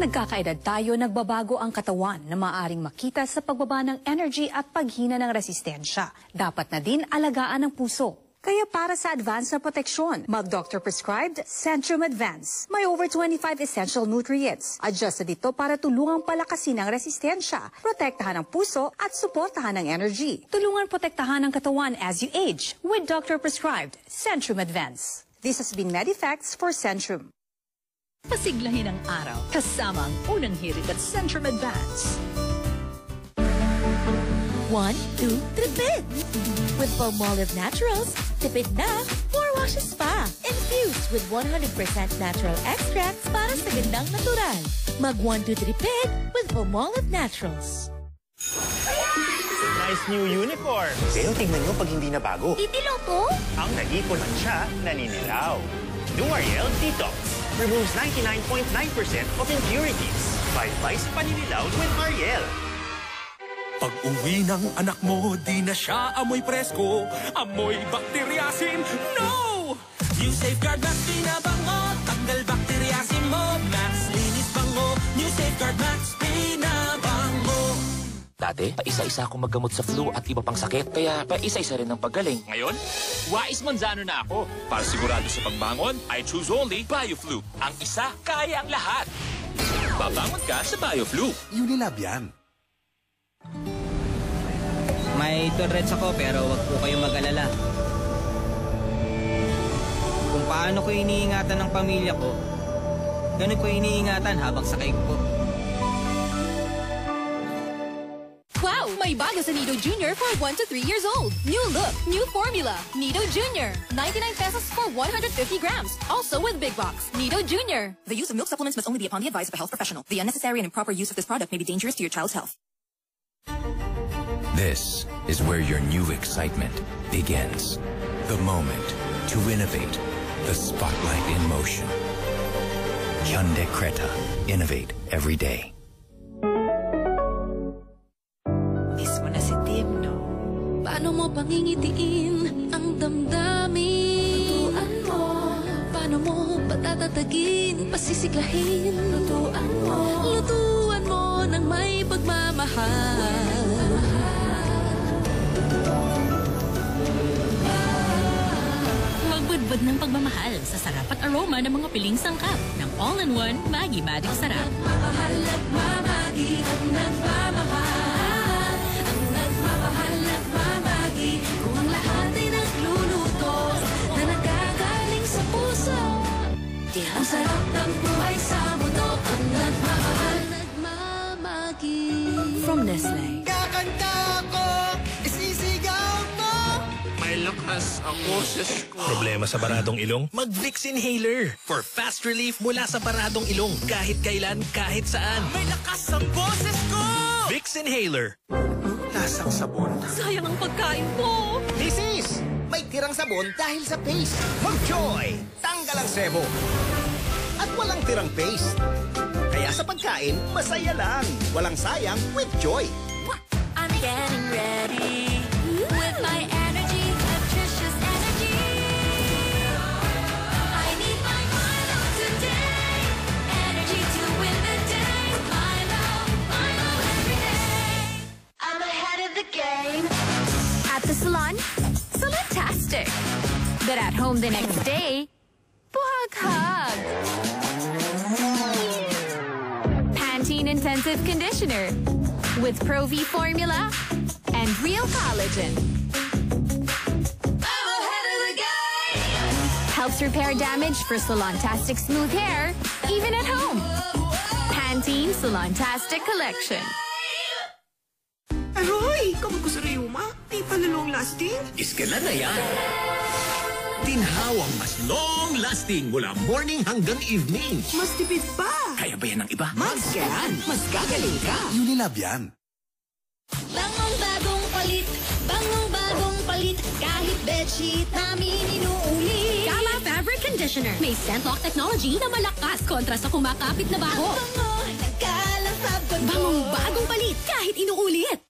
Habang nagkakaedad tayo, nagbabago ang katawan na maaaring makita sa pagbaba ng energy at paghina ng resistensya. Dapat na din alagaan ang puso. Kaya para sa advance na proteksyon, mag-doctor prescribed Centrum Advance. May over 25 essential nutrients. Adjusted ito para tulungang palakasin ang resistensya, protektahan ang puso at suportahan ang energy. Tulungan protektahan ang katawan as you age with doctor prescribed Centrum Advance. This has been Medifacts for Centrum. Pasiglahin ang araw kasama ang unang hirit at Centrum Advance. 1, 2, tripid! With Palmolive Naturals, tipid na 4 washes pa. Infused with 100% natural extracts para sa gandang natural. Mag 1, 2, tripid with Palmolive Naturals. Nice new uniform. Pero tingnan nyo pag hindi na bago. Titilo to? Ang nag-ipon lang siya, naninilaw. New Ariel Detox removes 99.9% of impurities. Bye-bye sa paninilaw with Ariel. Pag-uwi ng anak mo, di na siya amoy presko, amoy bakteryasin, no! New Safeguard Max Pinabango, tanggal bakteryasin mo, Max Linis Bango, New Safeguard Max Pinabango. Dati, paisa-isa akong maggamot sa flu at iba pang sakit, kaya paisa-isa rin ang paggaling. Ngayon, wais manzano na ako. Para sigurado sa pagbangon, I choose only BioFlu. Ang isa, kaya ang lahat. Babangon ka sa BioFlu. Unilab yan. May Tourette's ako pero wag po kayong mag-alala. Kung paano ko iniingatan ng pamilya ko, ganun ko iniingatan habang sakay ko po. Wow! May bago sa Nido Junior for 1 to 3 years old. New look, new formula. Nido Junior. 99 pesos for 150 grams. Also with Big Box. Nido Junior. The use of milk supplements must only be upon the advice of a health professional. The unnecessary and improper use of this product may be dangerous to your child's health. This is where your new excitement begins. The moment to innovate. The spotlight in motion. Hyundai Creta. Innovate every day. Paano mo pangingitiin ang damdamin? Lutuan mo. Paano mo patatatagin, pasisigahin? Lutuan mo ng may pagmamahal. Magbudbud ng pagmamahal sa sarap at aroma ng mga piling sangkap ng all-in-one Maggi Magic Sarap. Nagmamahal, nagmamagi, ang nagmamahal. Kung ang lahat ay nagluluto na nagagaling sa puso, ang sarap ng buhay sa mundo, ang nagmamahal, nagmamagi. From Nestle. Kakanta ako, isisigaw mo. May lakas ang boses ko. Problema sa baradong ilong? Mag-Vicks Inhaler for fast relief mula sa baradong ilong. Kahit kailan, kahit saan. May lakas ang boses ko! Vicks Inhaler. Lasang sabon. Sayang ang pagkain ko. Misis! May tirang sabon dahil sa paste. Mag-Joy! Tanggal ang sebo. At walang tirang paste. Kaya sa pagkain, masaya lang. Walang sayang with Joy. I'm getting ready with my energy, nutritious energy. I need my Milo today. Energy to win the day. Milo every day. I'm ahead of the game. At the salon, salontastic. But at home the next day, buhag-hug. Pantene Intensive Conditioner with Pro-V formula and real collagen. I'm ahead of the game. Helps repair damage for salontastic smooth hair, even at home. Pantene Salontastic Collection. Aroy! Kapag ko sa Ryuma, di pala long-lasting. Iskala na yan. Tinhawang mas long-lasting mula morning hanggang evening. Mas tipid pa. Kaya ba yan ng iba? Mag-scan. Mas gagaling ka. Unilab yan. Bangong bagong palit, bangong bagong palit, kahit bedsheet namin inuulit. Gala Fabric Conditioner. May scent lock technology na malakas kontra sa kumakapit na baho. Ang bango, nagkalasab ko. Bangong bagong palit kahit inuulit.